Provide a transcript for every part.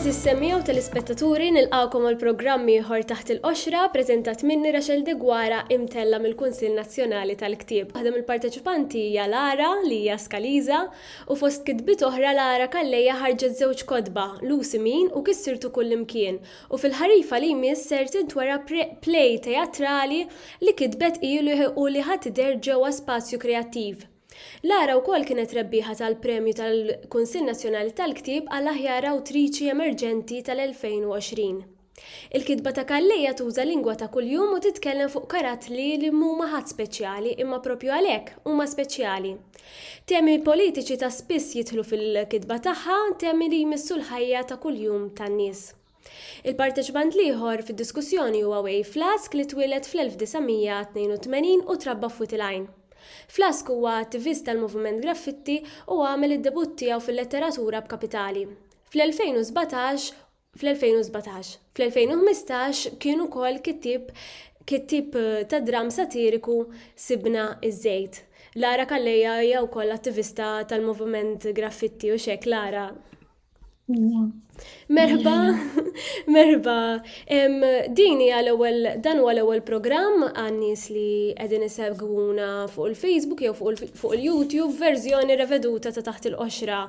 Tissemmija u tal-ispettaturi nilqawkom għal programmi ieħor taħt il-qoxra preżentat minni Rachel De Gwara imtella mill-Kunsill Nazzjonali tal-Ktieb. Waħda mill-parteċipanti hija Lara li hija Skaliża u fost kitbiet oħra Lara Kallejja ħarġet żewġ kotba Lucy Min u Kissirtu kullimkien u fil-ħarifa li jmiss ser tintwera play teatrali li kitbet ilu u li ħadd idher ġewwa spazju kreattiv. Lara wkoll kienet rebbieħa tal-Premju tal-Kunsill Nazzjonali tal-Ktieb għall aħjar awtriċi emerġenti tal-2020. Il-kitba ta' Kallejja tuża lingwa ta' kuljum u titkellem fuq karattri li huma ħadd speċjali imma proprju għalhekk huma speċjali. Temi politiċi ta' spiss jidħlu fil-kitba tagħha, temi li jmissu l-ħajja ta' kuljum tan-nies. Il-parteċipant ieħor fid-diskussjoni huwa Way Flask li twieled fl-1982 u trabba f'Witilgħajn. Flask huwa attivist tal-moviment graffiti u għamel id-debut tiegħu fil-letteratura b'Kapitali. Fl-2015 kienu ukoll kittib ta' dram satiriku Sibna iż-Żejt. Lara Kallejja hija wkoll attivista tal-moviment graffiti u xek Lara. Merħba, merħba. Dan huwa l-ewwel programm għan-nies li qegħdin isegwuna fuq il-Facebook jew fuq il-YouTube verżjoni reveduta ta' taħt il-qoxra.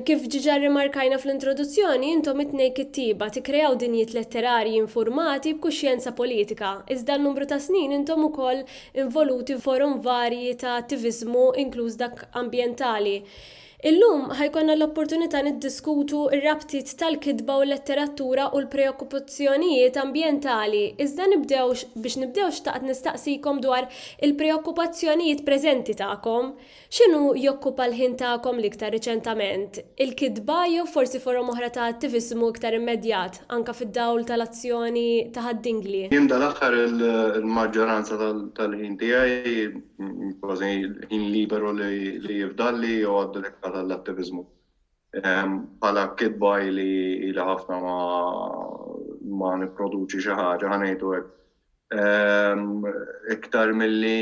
Kif ġiġa rimarkajna fl-introduzzjoni, intom it-tnejn kittieba tikkreaw dinjiet letterarji informati b'kuxjenza politika. Iżda n-numru ta' snin intom ukoll involuti f'forum varji ta' attiviżmu inkluż dak ambjentali. Illum ħajkonna l-opportunità niddiskutu r-rabtiet tal-kitba u l-letteratura u l-preokkupazzjonijiet ambjentali. Iżda biex nibdew xtaqt nistaqsikom dwar il-preokkupazzjonijiet preżenti tagħkom. X'inhu jokkupa l-ħin tagħkom l-iktar riċentament? Il-kitba jew forsi forom oħra ta' attiviżmu iktar immedjat anke fid-dawl tal-azzjoni ta' Ħaddingli? Jien dal-aħħar il-maġġoranza tal-ħin tiegħi kważi ħin liberu li jifdalli jew għad tal-attivizmu. Bħala kitba li ħafna ma nipproduċi xi ħaġa ħanejtu hekk. Iktar milli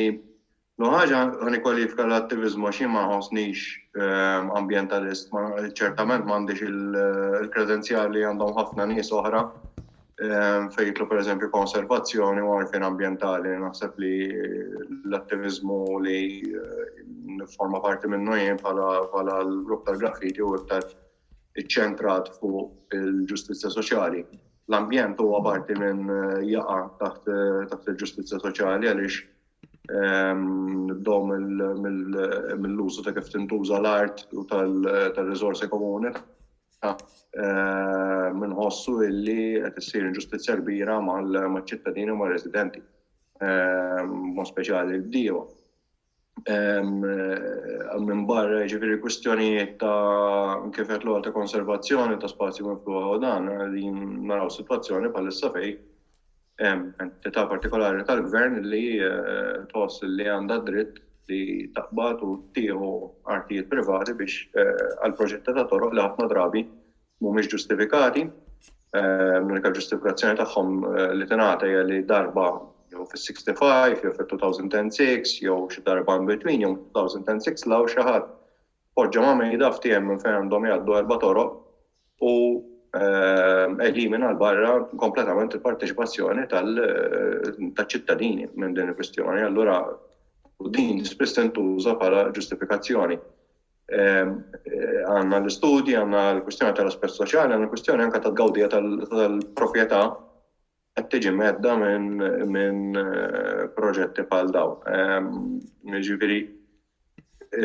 ħaġa ħanikwalifika l-attivizmu għax ma nħossnix ambjentalist, ċertament m'għandix il-kredenzjali għandhom ħafna nies oħra fejn jitlu pereżempju konservazzjoni u għarfien ambjentali. Naħseb li l-attivizmu li forma parti minnu jien bħala l-grupp tal-graffiti u iktar iċċentrat fuq il-ġustizzja soċjali. L-ambjent huwa parti minn jaqa' taħt il-ġustizzja soċjali għaliex nibdew mill-użu ta' kif tintuża l-art u tal-riżorsi komuni minħossu illi qed issir inġustizzja kbira mal-ċittadini u mar-residenti, mod speċjali l-bdiewa. Minn barra ġifieri kwistjonijiet ta' kif qed l-għol ta' konservazzjoni ta' spazju miftuħa u dan li naraw sitwazzjoni bħalissa fejn entità partikolari tal-gvern li tħoss li għandha dritt li taqbad u tieħu artijiet privati biex għal proġetti ta' toroq li ħafna drabi mhumiex ġustifikati. L-unika ġustifikazzjoni tagħhom li tingħata hija li darba jew fis-65 jew fil-2006 jew xi darba in between jew 2006 law xi ħadd poġġa ma' mejda f'tiem minn fejn għandhom jgħaddu 4 toroq u elimina l-barra kompletament il-parteċipazzjoni tal-ċittadini minn din il-kwestjoni. Allura din spiss tintuża bħala ġustifikazzjoni. Għandna l-istudji, għandna l-kwestjoni tal-aspett soċjali, għandna l-kwestjoni anke tal-gawdija tal-proprjetà qed tiġi medda minn proġetti bħal dawn. Jiġifieri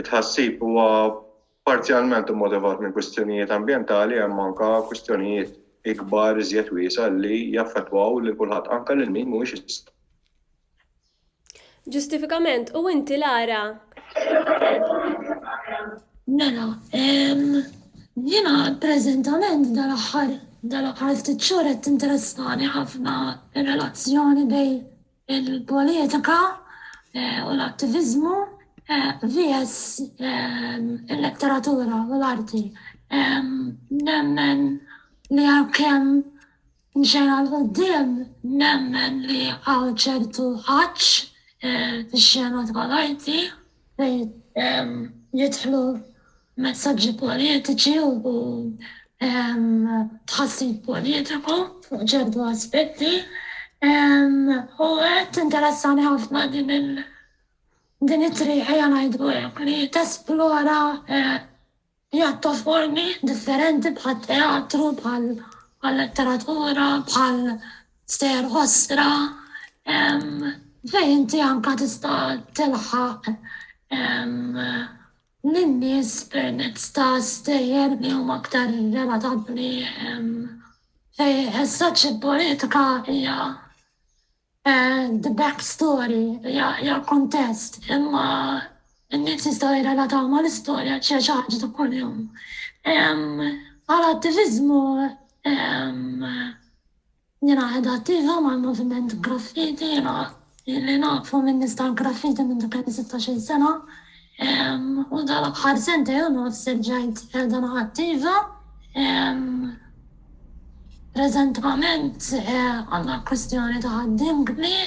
tħassib huwa parzjalment immotivat minn kwistjonijiet ambjentali hemm anke kwistjonijiet ikbar iżjed wiesa li jaffettwaw lil kulħadd anke lil min mhuwiex jista'. Ġustifikament, u inti Lara? Mela, jiena preżentament dal-aħħar ftit xhur qed tinteressani ħafna ir-relazzjoni bejn il-politika u l-attiviżmu vs il-letteratura u l-arti. Nemmen li kemm nxejn l-qudiem nemmen li hawn ċertu ħaġġ fix-xena tal-arti fejn jidħlu messaġġi politiċi u tħassib politiku fuq ċertu aspetti. U qed interessani ħafna din it-triq ngħidu hekk li tesplora pjattaformi differenti bħal teatru, bħal letteratura, bħal stejjer ħosra, fejn inti anke tista' tilħaq lin-nies permezz ta' stejjer li huma aktar relatabbli fejn is-soċja politika hija the backstory, hija kontest, imma n-nies jistgħu jirrelataw mal-istorja xi ħaġa ta' kuljum. Għal-attivizmu jiena qiegħda attiva mal-moviment graffiti, li nafu minn nies tal-graffiti minn dak 16 sena. U dal-aħħar sentej u nofs irġajt qiegħda attiva. Preżentament għandna kwestjoni ta' ħaddimni.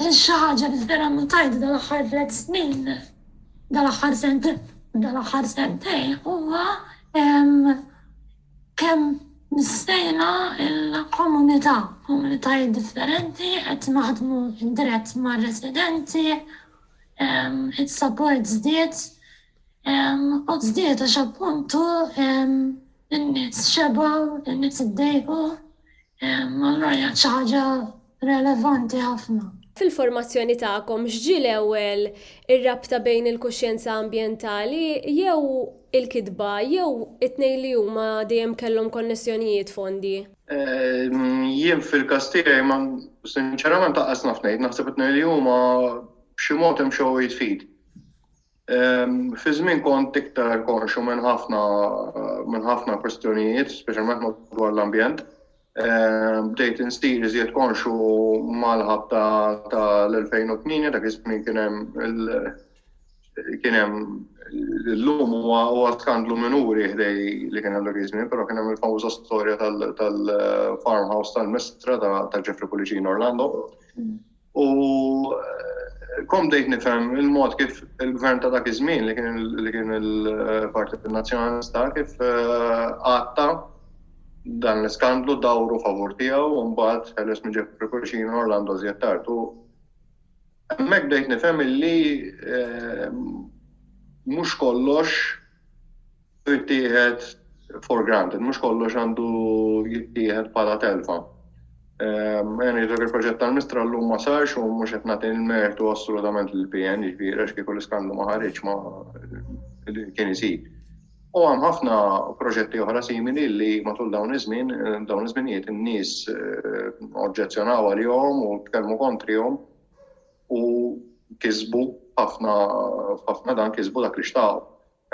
Xi ħaġa li vera notajt dal-aħħar 3 snin, dal-aħħar sentej huwa kemm nistejna komunitajiet differenti qed naħdmu indirett mar-residenti, il-support żdied, u żdied għax appuntu in-nies xebgħu, in-nies iddejqu, allura hija xi ħaġa relevanti ħafna. Fil-formazzjoni tagħkom x'ġie l-ewwel ir-rabta bejn il-kuxjenza ambjentali jew il-kitba jew it-tnejn li huma dejjem kellhom konnessjonijiet fondi? Jien fil-każ tiegħi ma sinċerament taqqas ngħid, naħseb it-tnejn li huma b'xi mod imxew jitfid. Fi żmien kont iktar konxu minn ħafna kwestjonijiet, speċjalment dwar l-ambjent. Bdejt instir iżjed konxu mal-ħabta tal-2008, dak iż-żmien kien hemm l-lum huwa skandlu minuri ħdej li kien hemm dak iż-żmien, però kien hemm il-famuża storja tal-farmhouse tal-Mestra ta' Jeffrey Policino Orlando. U kom bdejt nifhem il-mod kif il-gvern ta' dak iż-żmien li kien il-Partit Nazzjonalista kif għatta dan l-iskandlu dawru favur tiegħu u mbagħad ħeles minn Jeffrey Policino Orlando żjed tard. Hemmhekk bdejt nifhem illi mhux kollox jittieħed for granted, mhux kollox għandu jittieħed bħala telfa. Dak il-proġett tal-Mistra llum ma sarx u mhux qed nagħti l-mertu assolutament lill-PN, jiġifieri għax kieku l-iskandlu ma ħareġ kien isir. U hemm ħafna proġetti oħra simili li matul dawn iż-żminijiet in-nies oġġezzjonaw għalihom u tkellmu kontrihom u kisbu ħafna dan kisbu dak li xtaqgħu.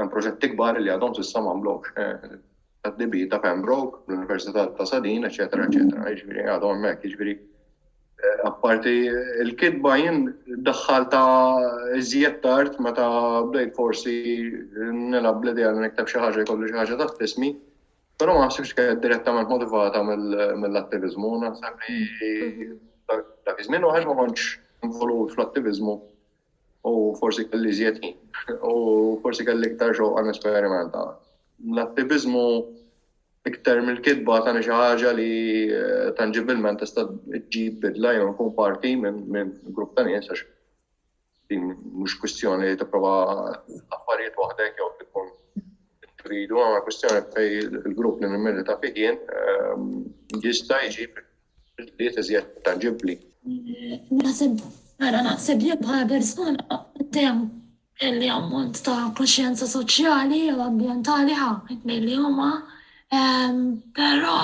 Hemm proġetti kbar li għadhom s'issa m'għamlux. Tad-dibi ta' Pembroke, l-Università ta' Sadin, eċetera, eċetera. Jiġifieri għadhom hemmhekk, jiġifieri apparti il-kitba jien daħħalta iżjed tard meta bdejt forsi nilgħab bl-idea li nikteb xi ħaġa jkollu xi ħaġa taħt ismi, però ma naħsibx kienet direttament motivata mill-attiviżmu, naħseb li dak iż-żmien waħed ma kontx involut fl-attiviżmu u forsi kelli iżjed ħin u forsi kelli iktar xogħol nesperimenta. L-attiviżmu iktar mill-kitba tani xi ħaġa li tangibilment tista' ġġib bidla jew nkun parti minn grupp ta' nies għax din mhux kwistjoni li tipprova affarijiet waħdek jew tkun tridu, ma kwistjoni fejn il-grupp li nimmilita fih jien jista' jġib bidliet iżjed tangibbli. Naħseb li bħala persuna dejjem kelli ammont ta' kuxjenza soċjali u ambjentali ħafna li huma. Però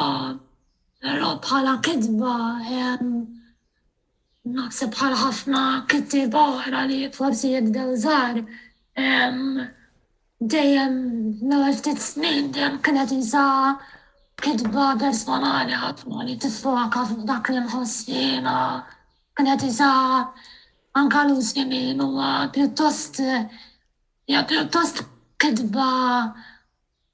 bħala kitba naħseb bħala ħafna kittieba oħra li forsi jibdew żgħar dejjem l-ewwel ftit snin dejjem kienet isa kitba personali ħafna li tiffoka fuq dak li nħoss jiena, kienet isa anke l-żmien huwa pjuttost kitba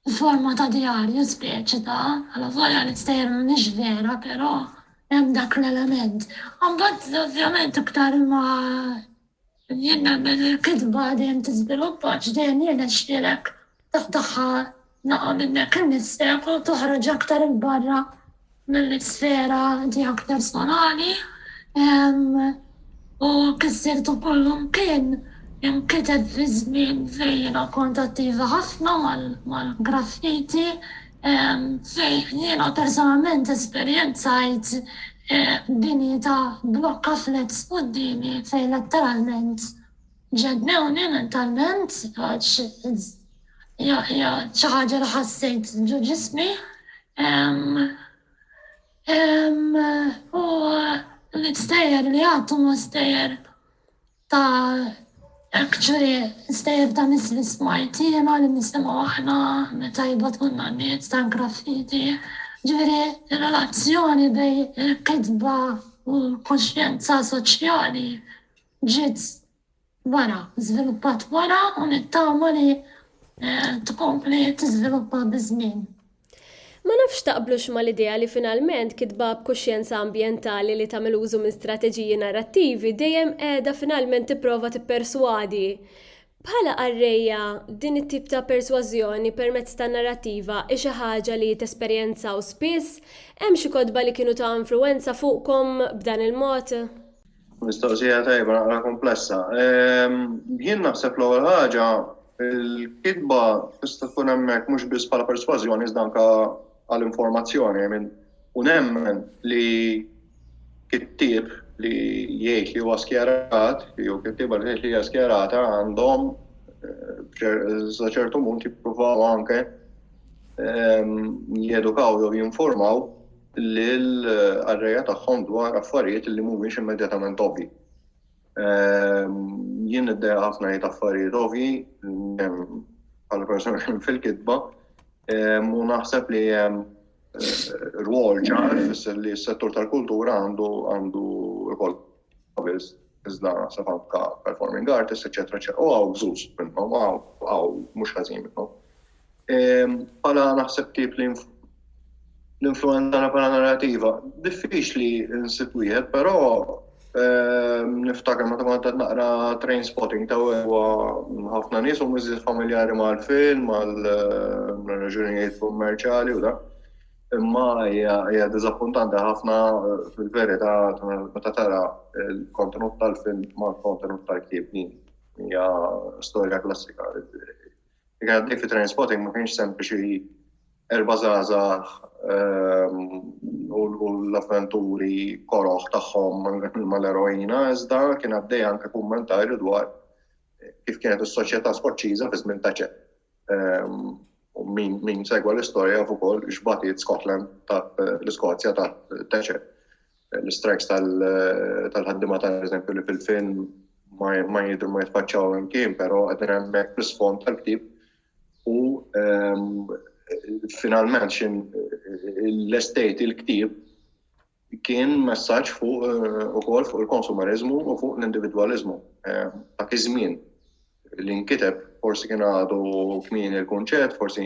forma ta' diarju speċita, għal volja li stejjer mhix vera, però hemm dak l-element. Mbagħad ovvjament iktar ma jien il-kitba dejjem tiżviluppa dejjem jien nixtielek taħdaħħa minnek in-nisseq u toħroġ aktar il-barra mill-sfera tiegħek personali. U kissirtu kollum kien jinkiteb fi żmien fejn jiena kont attiva ħafna mal-graffiti, fejn jiena personalment esperjenzajt bini ta' blokka flets qudiemi fejn letteralment ġednewni mentalment għax xi ħaġa li ħassejt ġu ġismi. U l-istejjer li għattu ma stejjer ta' actually stejjer ta' nis li smajti jena li nisimaw aħna meta jibgħatulna n-nies ta' graffiti. Ġifieri relazzjoni bej il-kitba u l-kuxjenza soċjali ġiet wara, żviluppat wara u nittama li tkompli tiżviluppa biż-żmien. Ma nafx taqblux ma l-idea li finalment kitba b'kuxjenza ambjentali li tagħmel użu minn strateġiji narrattivi dejjem qiegħda finalment tipprova tipperswadi. Bħala qarrejja din it-tip ta' persważjoni permezz ta' narrattiva hi xi ħaġa li tesperjenzaw spiss, hemm xi kotba li kienu ta' influwenza fuqkom b'dan il-mod? Mistoqsija tajba naqra komplessa. Jien naħseb l-ewwel ħaġa il-kitba tista' tkun hemmhekk mhux biss bħala persważjoni iżda anke għall-informazzjoni. U nemmen li kittieb li jgħid li huwa skjarat, jew kittieba li jgħid li hija skjarata għandhom sa ċertu punt jippruvaw anke jedukaw jew jinformaw lil qarrejja tagħhom dwar affarijiet li mhumiex immedjatament ovvji. Jien niddeja ħafna jgħid affarijiet ovvji bħala persuna fil-kitba u naħseb li rwol ċar li s-settur tal-kultura għandu rwol iżda naħseb anke performing artist, eċetera, eċetera. U għaw bżuż minnhom, għaw mhux ħażin minnhom. Bħala naħseb tip l-influenza bħala narrativa, diffiċli nsib wieħed, però niftakar meta kont qed naqra Trainspotting ta' ħafna nies huma iżjed familjari mal-film, mal-raġunijiet kummerċjali u dak. Imma hija diżappuntanti ħafna fil-verità meta tara l-kontenut tal-film mal-kontenut tal-ktieb hija storja klassika. Dik għaddej fi Trainspotting ma kienx sempliċi erba' żgħażagħ u l-avventuri koroħ tagħhom mal-eroina, iżda kien għaddej anke kummentarju dwar kif kienet is-soċjetà Skoċċiża fi żmien Thatcher. Min segwa l-istorja fuq ukoll x'bagħtiet Scotland l-Iskozja ta' Thatcher. L-strikes tal-ħaddiema tal-eżempju li fil-film ma jidhru ma jitfaċċaw imkien, però qegħdin hemmhekk fl-isfond tal-ktieb u finalment l-estate il-ktieb kien messaġġ ukoll fuq il-konsumerizmu u fuq l-individwaliżmu ta' iż-żmien li nkiteb forsi kien għadu kmini il-kunċett, forsi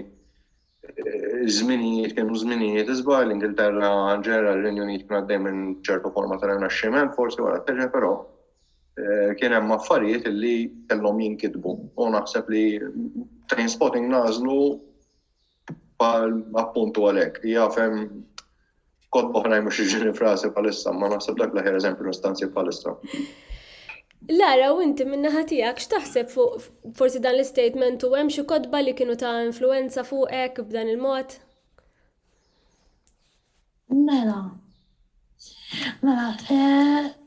żminijiet kienu żminijiet iżbar l-Ingilterra ġenera l-Renju Unit kien għaddej minn ċertu forma ta' rinaxximent forsi wara t-teġen, però kien hemm affarijiet li kellhom jinkitbu. U naħseb li Trainspotting nażlu appuntu għalhekk. Jafhem kotba ħnajmu xi ġiri frasi bħalissa, ma naħseb dak l-aħjar eżempju l-istanzi bħalissa. Lara, u inti min-naħa tiegħek x'taħseb fuq forsi dan l-istatement u hemm xi kotba li kienu ta' influenza fuqek b'dan il-mod? Mela,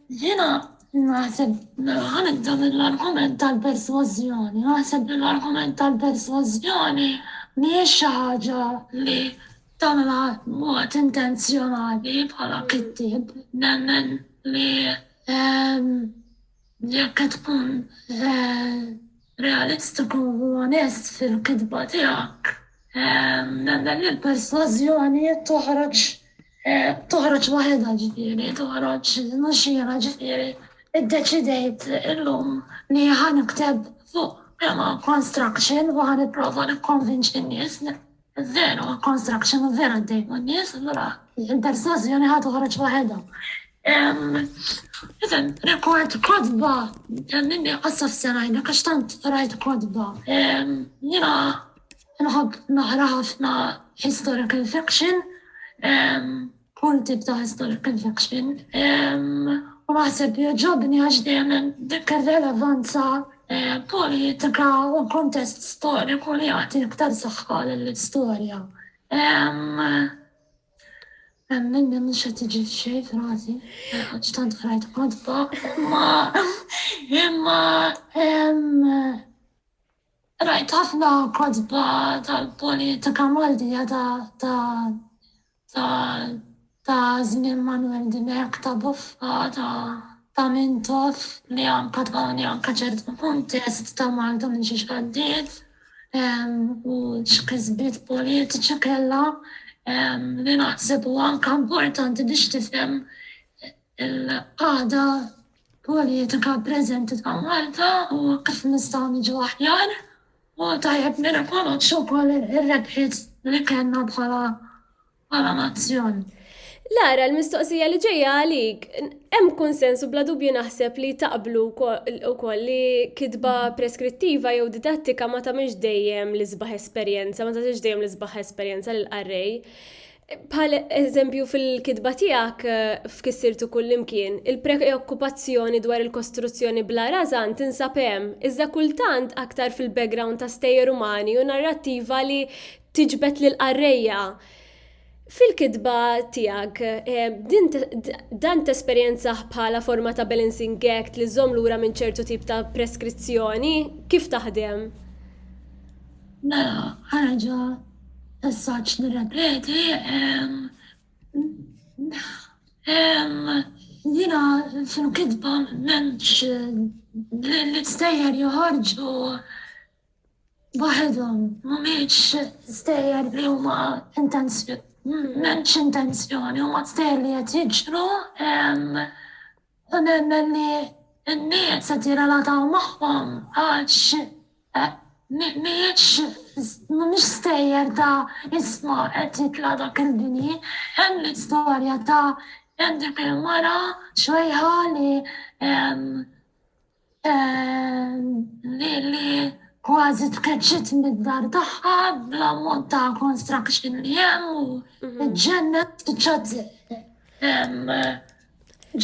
jiena naħseb ħanibda mill-argument tal-persważjoni. Naħseb li l-argument tal-persważjoni mhijiex xi ħaġa li tagħmilha b'mod intenzjonali bħala kittieb. Nemmen li jekk tkun realistiku u onest fil-kitba tiegħek, nemmen li l-persważjoni toħroġ waħedha ġifieri, toħroġ mhux jiena ġifieri iddeċidejt illum li ħanikteb fuq tema construction u ħanipprova nikkonvinċi n-nies. Veru, construction u vera d-dejma n-nies, allura il-persważjoni ħad toħroġ waħedha. Iżen, rekord kodba, ninni qassaf senajna, għax tant rajt kodba. Jina nħobb naqra ħafna historical fiction, kull tip ta' historical fiction. U naħseb joġobni għax dejjem dik ir-relevanza politika u kontest storiku li jagħti iktar saħħa lill-istorja. Minni mhux qed tiġi xejn f'rasi, għax tant qrajt kodba, imma rajt ħafna kodba tal-politika Maltija ta' żmien Manuel Dimek, ta' Buffa, ta' Mintoff li anka tbani anka ċertu kontest ta' Malta minn xi xaddiet u x'kisbiet politiċi kellha li naħseb huwa anka importanti biex tifhem il-qagħda politika preżenti ta' Malta u kif nistgħu niġu aħjar u tajjeb nirrikonoxxu wkoll ir-rebħiet li kellna bħala nazzjon. Lara, l-mistoqsija li ġejja għalik, hemm konsensu bla dubju naħseb li taqblu wkoll li kitba preskrittiva jew didattika ma tagħmilx dejjem l-isbaħ esperjenza, ma tagħtix dejjem l-isbaħ esperjenza lil qarrej. Bħal eżempju fil-kitba tiegħek f'kissirtu kullimkien, il-preokkupazzjoni dwar il-kostruzzjoni bla rażan tinsab hemm, iżda kultant aktar fil-background ta' stejjer umani u narrattiva li tiġbed lil qarrejja. Fil-kitba tiegħek, dan tesperjenza bħala forma ta' balancing act li żomm lura minn ċertu tip ta' preskrizzjoni, kif taħdem? Mela, ħaġa assaċ nirrepreti, jina fil-kitba menx l-istejjer joħorġu waħedhom, mhumiex stejjer li huma menx intenzjoni, huma stejjer li qed jiġru u nemmen li n-nies qed jirrelataw magħhom għax mhumiex stejjer ta' isma' qed jitla' dak il-bini, hemm l-istorja ta' hemm dik il-mara xwejħa li kważi tkeċċit mid-dar tagħha bl-ammont ta' construction li hemm u ġennet tiċċat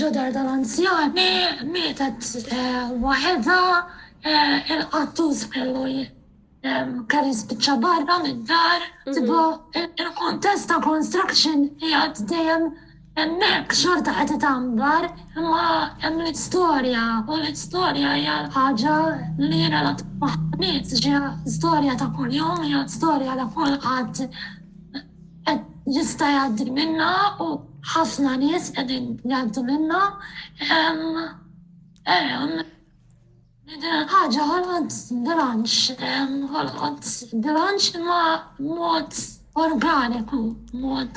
ġodar tal-anzjani mietet waħedha il-qattuż kellu kelli spiċċa barra mid-dar, tibgħu il-kontest ta' construction qiegħed dejjem hemmhekk xorta qed itgħambar, imma hemm l-istorja u l-istorja hija ħaġa li relat maħniet, ġija storja ta' kuljum, hija storja li kulħadd qed jista' jgħaddi minnha u ħafna nies qegħdin jgħaddu minnha. ħaġa ħolqot bilanċ imma mod organiku, mod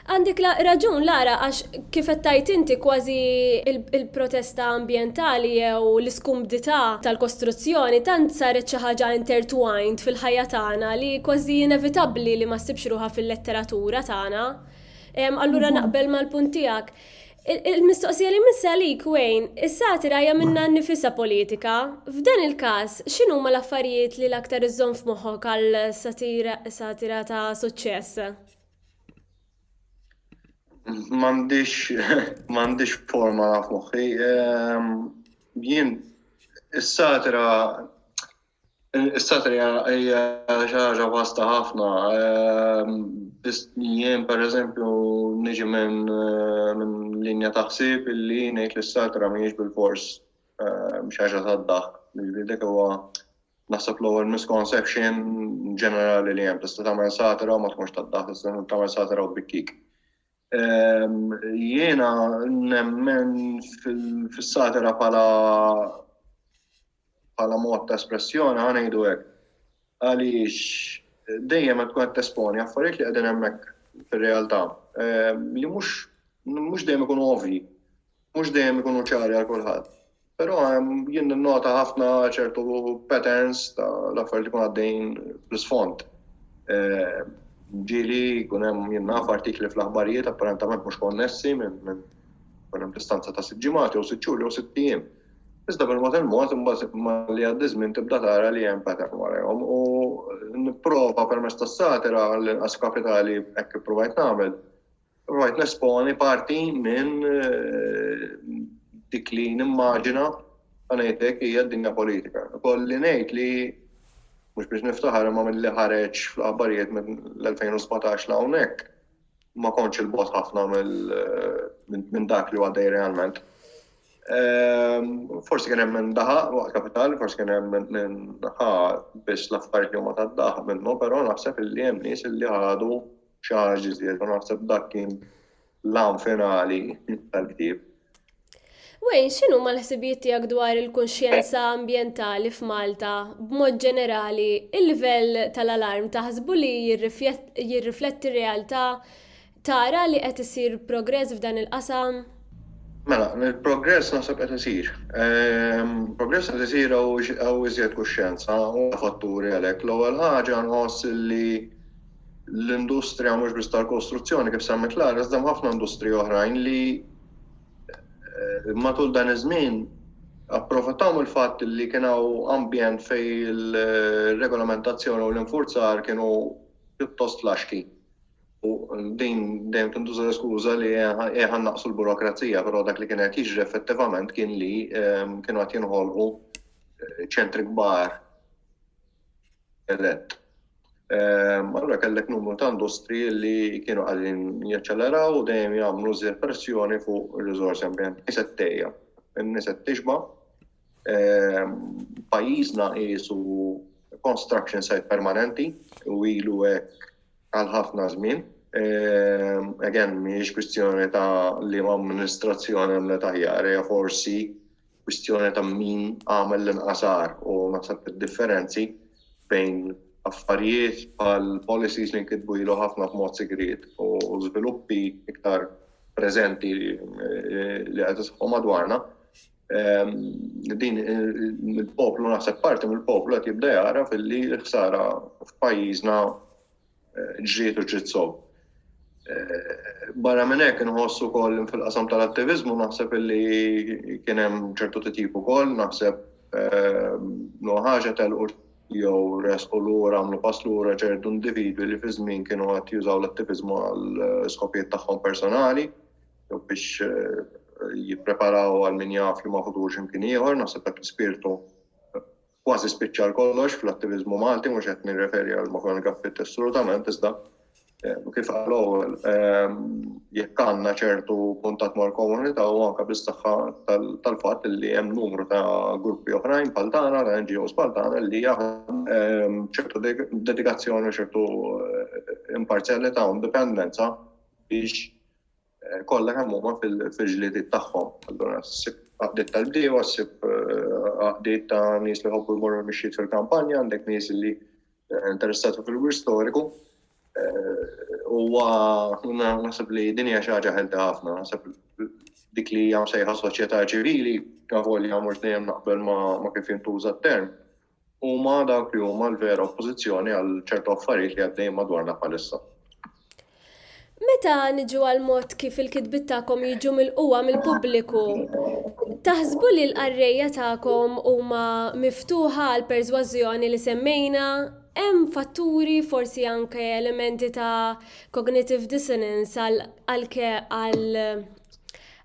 Għandek raġun, Lara, għax kif tajt inti kważi il-protesta ambientali jew l-iskumdità tal-kostruzzjoni tant saret xi ħaġa intertwined fil-ħajja tagħna li kważi inevitabbli li ma ssibx ruħha fil-letteratura tagħna. Allura naqbel mal-punt tiegħek. Il-mistoqsija li missa għalik Wayne, is-satira hija minnha nnifisha politika. F'dan il-każ, x'inhuma l-affarijiet li l-aktar iżżomm f'moħħok għal-satira ta' suċċess? M'għandix forma f'moħħi. Jien is-satira hija xi ħaġa vasta ħafna. Jien pereżempju niġi minn linja ta' ħsieb illi ngħid li s-satira mhijiex bil-fors xi ħaġa tad-daħk. Dik huwa naħseb l-ewwel misconception ġenerali li hemm. Tista' tagħmel satira u ma tkunx tad-daħk, tista' tagħmel satira u bikkik. Jiena nemmen fis-satira bħala mod ta' espressjoni ngħidu hekk. Għaliex dejjem qed tkun tesponi affarijiet li qegħdin hemmhekk fir-realtà li mhux dejjem ikunu ovvji, mhux dejjem ikunu ċari għal kulħadd. Però jien ninnota ħafna ċertu patterns ta' l-affarijiet li jkunu għaddejjin fl-isfond. Ġieli jkun hemm jien naf artikli fl-aħbarijiet apparentament mhux konnessi minn distanza ta' 6 ġimgħat jew 6 xhur jew 6 ijiem. Iżda bil-mod imbagħad li għaddi żmien tibda tara li hemm pattern warahom u nipprova permezz tas-satira l-inqas kapitali hekk ippruvajt nagħmel. Provajt nesponi parti minn dik li nimmaġina ngħidlek hija d-dinja politika. Kolli ngħid li mhux biex niftaħar imma milli ħareġ fl-aħbarijiet mill-2017 l hawnhekk ma kontx il-bot ħafna minn dak li għaddej realment. Forsi kien hemm minn daħa waqt kapitali, forsi kien hemm minn daħa biex l-affarijiet li huma tad-daħ minnu, però naħseb illi hemm nies illi ħadu xi ħaġa ġdida, naħseb dak kien l-għam finali tal-ktieb. Wayne, x'inhu l-ħsibijiet tiegħek dwar il-kuxjenza ambjentali f'Malta b'mod ġenerali, il-livell tal-alarm taħsbu li jirrifletti r-realtà, tara li qed isir progress f'dan il-qasam? Mela, il-progress naħseb qed isir. Progress qed isir hawn iżjed kuxjenza u fatturi għalhekk. L-ewwel ħaġa nħoss li l-industrija mhux biss tal-kostruzzjoni kif semmet Lara, iżda ħafna industriji oħrajn li matul dan iż-żmien approfittaw il-fatt li kien hawn ambjent fejn il-regolamentazzjoni u l-infurzar kienu pjuttost laxki. U din dejjem tintuża skuża li ħan naqsu l-burokrazija, però dak li kien qed jiġri effettivament kien li kienu qed jinħolqu ċentri kbar elett. Allura kellek numru ta' industri li kienu qegħdin jaċċeleraw u dejjem jagħmlu żied pressjoni fuq ir-riżorsi ambjentali. Nies qed tixba' pajjiżna qisu construction site permanenti u ilu hekk għal ħafna żmien. Again, mhijiex kwistjoni ta' li amministrazzjoni għamlet aħjar, hija forsi kwistjoni ta' min għamel l-inqasar u naħseb id-differenzi bejn affarijiet bħal policies li nkitbu ilu ħafna b'mod segret u żviluppi iktar preżenti li qed isħu madwarna. Din il-poplu naħseb parti mill-poplu qed jibda jara fil-li l-ħsara f'pajjiżna ġriet u ġritsow. Barra minn hekk inħossu wkoll fil-qasam tal-attiviżmu naħseb li kien hemm ċertu titjib ukoll, naħseb ħaġa telqu jew resqu lura għamlu pass lura ċertu individwi li fi żmien kienu qed jużaw l-attiviżmu għal skopijiet tagħhom personali jew biex jippreparaw għal min jaf li ma ħudux imkien ieħor, naħseb hekk l-ispirtu kważi spiċċar kollox fl-attiviżmu Malti, mhux qed nirreferi għal Mafon Gaffett assolutament, iżda kif qal ewwel jekk għandna ċertu kuntatt mal-komunità u anke bis-saħħa tal-fatt li hemm numru ta' gruppi oħrajn bħal tagħna, ta' NGOs bħal tagħna li jaħdmu ċertu dedikazzjoni, ċertu imparzjalità u indipendenza biex kollha kemm huma fil-ġliediet tagħhom. Allura għaqdiet tal-bdiewa, ssib għaqdiet ta' nies li ħobbu jmorru mixjiet fil-kampanja, għandek nies li interessati fil-wir storiku. Huwa naħseb li din hija xi ħaġa ħelta ħafna, naħseb dik li hija msejħa soċjetà ċivili, avolja mhux dejjem naqbel ma kif jintuża t-term, huma dawk li huma l-vera oppożizzjoni għal ċertu affarijiet li għaddejjin madwarna bħalissa. Meta niġu għal mod kif il-kitbit tagħkom jiġu mill-qwa mill-pubbliku, taħsbu li l-qarrejja tagħkom huma miftuħa għal perżważjoni li semmejna, hemm fatturi forsi anke elementi ta' cognitive dissonance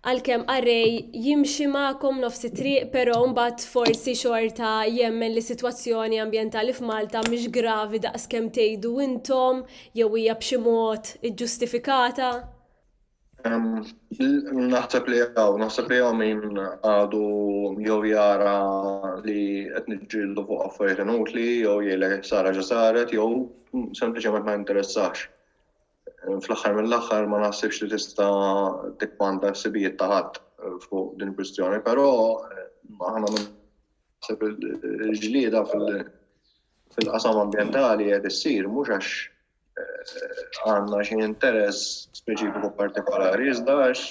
għalkemm qarrej jimxi magħkom nofsi triq, però mbagħad forsi xorta jemmen li sitwazzjoni ambjentali f'Malta mhix gravi daqskemm tgħidu intom jew hija b'xi mod iġġustifikata? Naħseb li hawn min għadu jew jara li qed niġġieldu fuq affarijiet inutli jew jgħidlek sara ġa saret jew sempliċement ma jinteressax. Fl-aħħar mill-aħħar ma naħsibx li tista' tikkwanta ħsibijiet ta' ħadd fuq din il-kwistjoni, però aħna naħseb il-ġlieda fil-qasam ambjentali qed issir mhux għax għandna xi interess speċifiku partikolari, iżda għax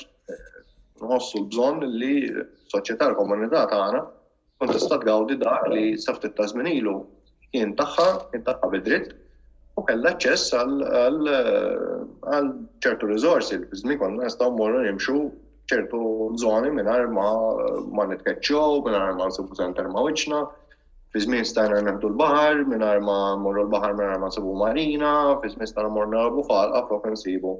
nħossu l-bżonn li s-soċjetà l-komunità tagħna tkun tista' tgawdi dak li sa ftit ta' żmien ilu kien tagħha bid-dritt u kellha aċċess għal ċertu riżorsi li żmien konna nistgħu mmorru nimxu ċertu zoni mingħajr ma nitkeċċew, mingħajr ma nsibu center ma' wiċċna. Fi żmien stajna neħdu l-baħar, mingħajr ma mmorru l-baħar mingħajr ma nsibu marina, fi żmien stajna mmorru nagħbu falqa flok insibu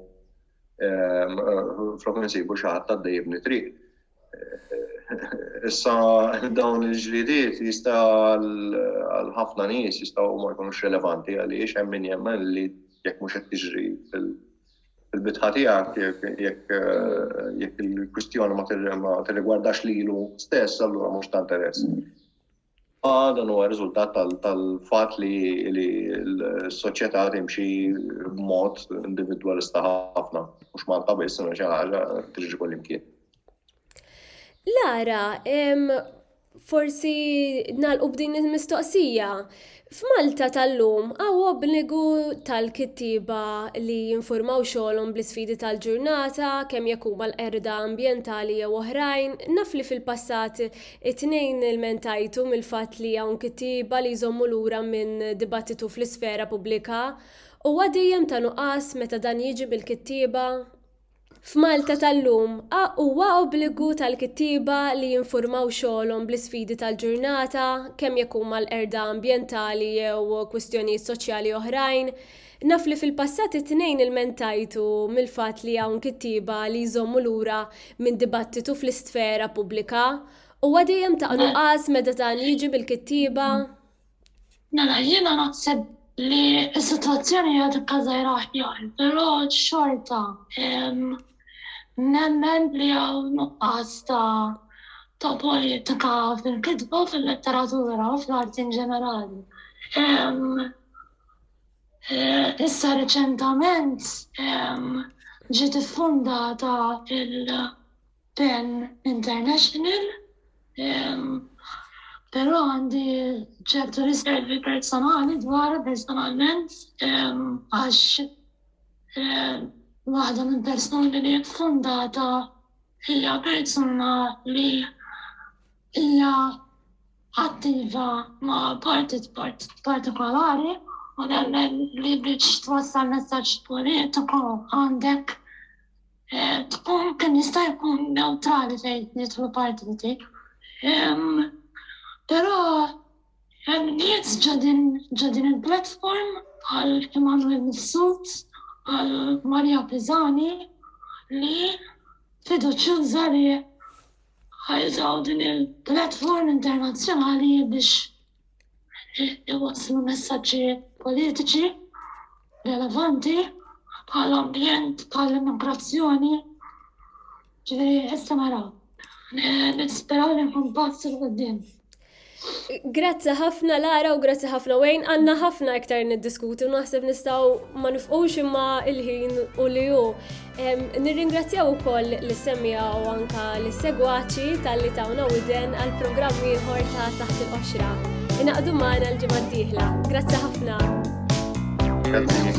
xi ħadd għaddej jibni triq. Issa dawn il-ġlidiet jista' għal ħafna nies jistgħu ma jkunux relevanti għaliex hemm min jemmen li jekk mhux qed tiġri fil-bitħa tiegħek jekk il-kwistjoni ma tirrigwardax lilu stess, allura mhux ta' interess. Dan huwa riżultat tal-fatt li l-soċjetà timxi b'mod individwalista ħafna, mhux Malta biss xi ħaġa tiġri kullimkien. Lara, forsi nagħlqu b'din il-mistoqsija. F'Malta tal-lum għaw obbligu tal-kittiba li jinformaw xogħolhom bl-isfidi tal-ġurnata kemm jekk huma l-qerda ambjentali jew oħrajn. Naf li fil-passat it-tnejn ilmentajtu mill-fatt li hawn kittiba li jżommu lura minn dibattitu fl-isfera pubblika. Huwa dejjem ta' nuqqas meta dan jiġi bil-kittiba? F'Malta tal-lum, huwa obbligu tal-kittiba li jinformaw xogħolhom bl-isfidi tal-ġurnata kemm jekk huma l-qerda ambjentali jew kwistjonijiet soċjali oħrajn. Naf li fil-passat it-tnejn ilmentajtu mill-fatt li hawn kittiba li jżommu lura minn dibattitu fl-isfera pubblika. Huwa dejjem ta' nuqqas meta dan jiġi bil-kittiba? Nara, jiena naħseb li s-sitwazzjoni hija dik żgħira aħjar, però xorta nemmen li hawn nuqqas ta' politika fil-kitba u fil-letteratura u fl-arti ġenerali. Issa reċentament ġiet iffundata il-PEN International, però għandi ċertu riservi personali dwar personalment għax waħda minn persuni li ffundata hija persuna li hija attiva ma' partit partikolari u nemmen li biex twassal messaġġ politiku għandek tkun kien jista' jkun neutrali fejn jidħlu partiti. Però hemm nies ġodin il-platform għal Emanuel Missut, għal Marja Pisani li fiduċjuża li ħajżaw din il-platform internazzjonali biex iwasslu messaġġi politiċi relevanti bħal ambjent, bħal immigrazzjoni. Ġifieri issa naraw. Nisperaw li nkun pass il qudiem. Grazzi ħafna Lara u grazzi ħafna Wayne, għandna ħafna iktar niddiskutu, naħseb nistgħu ma nifqux imma il-ħin u li hu. Nirringrazzjaw ukoll lis-semmija u anke lis-segwaċi tal-li tawna widen għal programmi ieħor ta' Taħt il-Qoxra. Inaqdu magħna l-ġimgħa d-dieħla. Grazzi ħafna. Grazzi.